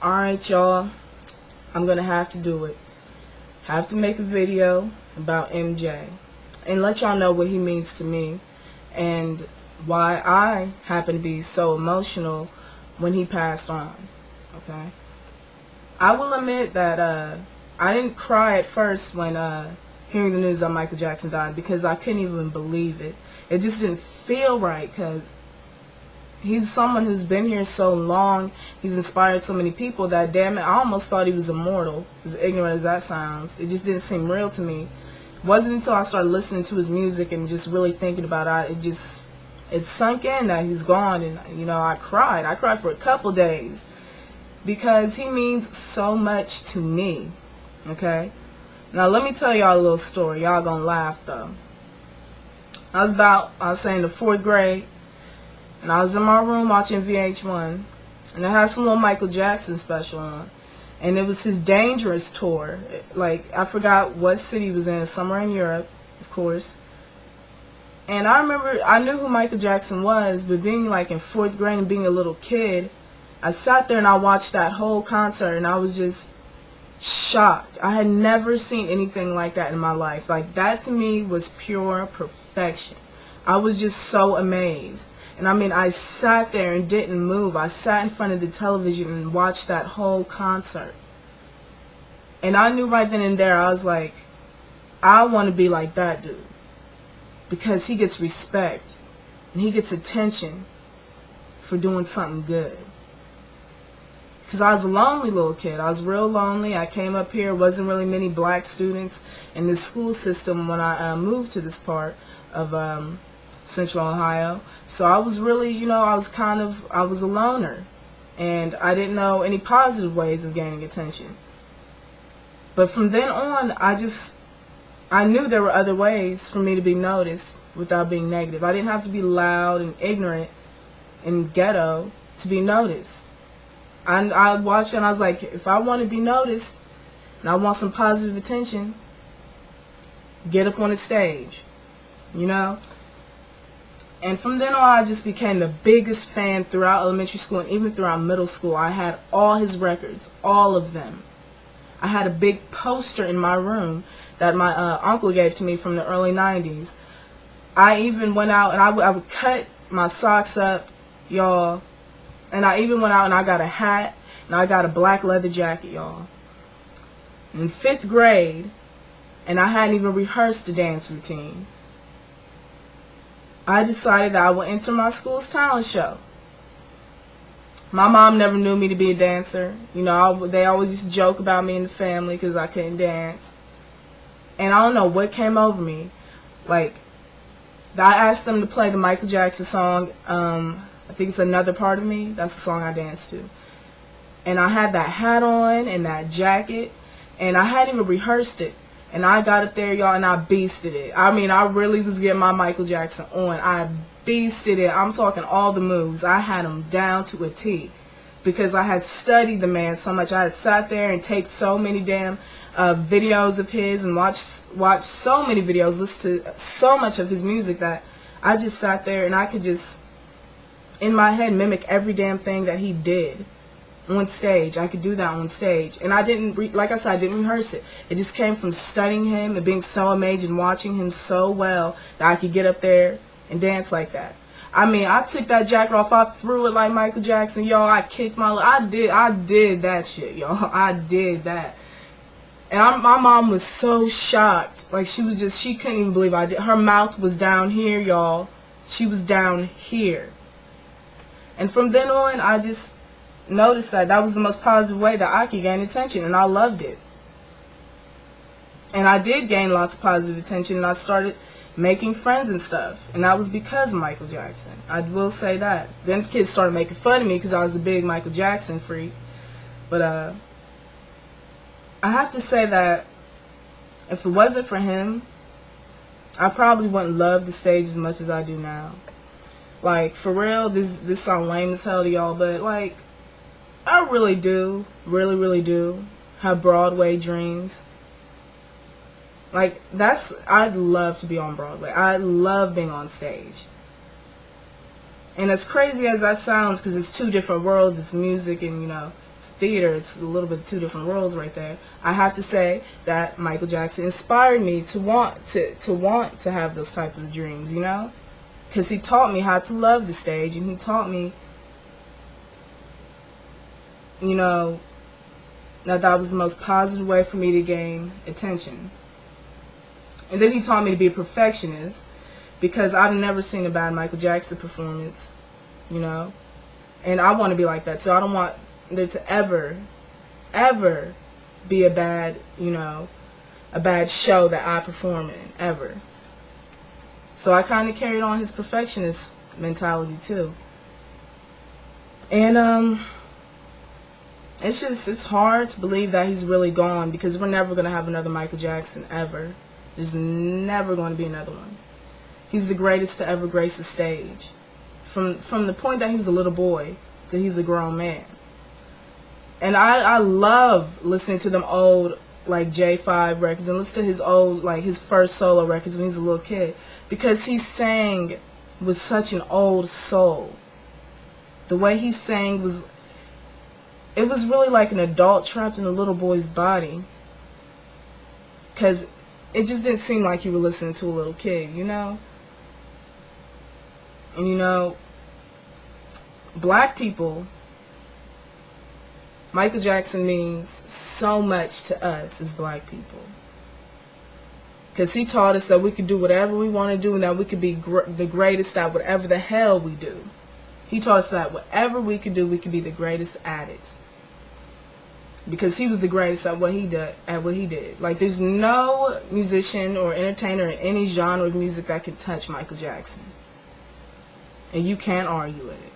Alright, y'all, I'm gonna have to do it. Have to make a video about MJ and let y'all know what he means to me and why I happen to be so emotional when he passed on. Okay, I will admit that I didn't cry at first when hearing the news that Michael Jackson died, because I couldn't even believe it. It just didn't feel right, because he's someone who's been here so long. He's inspired so many people that, damn it, I almost thought he was immortal, as ignorant as that sounds. It just didn't seem real to me. It wasn't until I started listening to his music and just really thinking about it, it sunk in that he's gone. And, you know, I cried. I cried for a couple days because he means so much to me. Okay? Now, let me tell y'all a little story. Y'all gonna laugh, though. I was saying the 4th grade, and I was in my room watching VH1, and it had some little Michael Jackson special on, and it was his Dangerous tour. Like, I forgot what city he was in, somewhere in Europe, of course. And I remember, I knew who Michael Jackson was, but being like in 4th grade and being a little kid, I sat there and I watched that whole concert, and I was just shocked. I had never seen anything like that in my life. Like, that to me was pure perfection. I was just so amazed. And I mean, I sat there and didn't move. I sat in front of the television and watched that whole concert. And I knew right then and there, I was like, I want to be like that dude. Because he gets respect. And he gets attention for doing something good. Because I was a lonely little kid. I was real lonely. I came up here. Wasn't really many black students in the school system when I moved to this part of Central Ohio. So I was really, you know, I was a loner. And I didn't know any positive ways of gaining attention. But from then on, I knew there were other ways for me to be noticed without being negative. I didn't have to be loud and ignorant and ghetto to be noticed. I watched it and I was like, if I want to be noticed and I want some positive attention, get up on the stage, you know? And from then on, I just became the biggest fan throughout elementary school and even throughout middle school. I had all his records, all of them. I had a big poster in my room that my uncle gave to me from the early 90s. I even went out and I would cut my socks up, y'all. And I even went out and I got a hat and I got a black leather jacket, y'all. In 5th grade, and I hadn't even rehearsed the dance routine. I decided that I would enter my school's talent show. My mom never knew me to be a dancer. You know, they always used to joke about me in the family because I couldn't dance. And I don't know what came over me. Like, I asked them to play the Michael Jackson song, I think it's Another Part of Me. That's the song I danced to. And I had that hat on and that jacket, and I hadn't even rehearsed it. And I got up there, y'all, and I beasted it. I mean, I really was getting my Michael Jackson on. I beasted it. I'm talking all the moves. I had them down to a T because I had studied the man so much. I had sat there and taped so many damn videos of his and watched so many videos, listened to so much of his music that I just sat there and I could just, in my head, mimic every damn thing that he did on stage. I could do that on stage. And I didn't, like I said, I didn't rehearse it. It just came from studying him and being so amazed and watching him so well that I could get up there and dance like that. I mean, I took that jacket off. I threw it like Michael Jackson, y'all. I kicked I did that shit, y'all. I did that. And my mom was so shocked. Like, she couldn't even believe I did. Her mouth was down here, y'all. She was down here. And from then on, I just noticed that was the most positive way that I could gain attention, and I loved it. And I did gain lots of positive attention, and I started making friends and stuff. And that was because of Michael Jackson. I will say that. Then kids started making fun of me because I was a big Michael Jackson freak. But I have to say that if it wasn't for him, I probably wouldn't love the stage as much as I do now. Like, for real, this sounds lame as hell to y'all, but, like, I really do, really do have Broadway dreams. Like, I'd love to be on Broadway. I love being on stage. And as crazy as that sounds, because it's two different worlds, it's music and, you know, theater. It's a little bit two different worlds right there. I have to say that Michael Jackson inspired me to want to have those types of dreams, you know, because he taught me how to love the stage, and he taught me, you know, that was the most positive way for me to gain attention. And then he taught me to be a perfectionist, because I've never seen a bad Michael Jackson performance, you know, and I want to be like that too. I don't want there to ever be a bad, you know, a bad show that I perform in, ever. So I kind of carried on his perfectionist mentality too. And it's hard to believe that he's really gone, because we're never going to have another Michael Jackson, ever. There's never going to be another one. He's the greatest to ever grace the stage. From the point that he was a little boy to he's a grown man. And I love listening to them old, like, J5 records, and listen to his old, like, his first solo records when he was a little kid, because he sang with such an old soul. The way he sang was, it was really like an adult trapped in a little boy's body, because it just didn't seem like you were listening to a little kid, you know? And, you know, black people, Michael Jackson means so much to us as black people, because he taught us that we could do whatever we want to do, and that we could be the greatest at whatever the hell we do. He taught us that whatever we could do, we could be the greatest at it, because he was the greatest at what he did. Like, there's no musician or entertainer in any genre of music that can touch Michael Jackson, and you can't argue with it.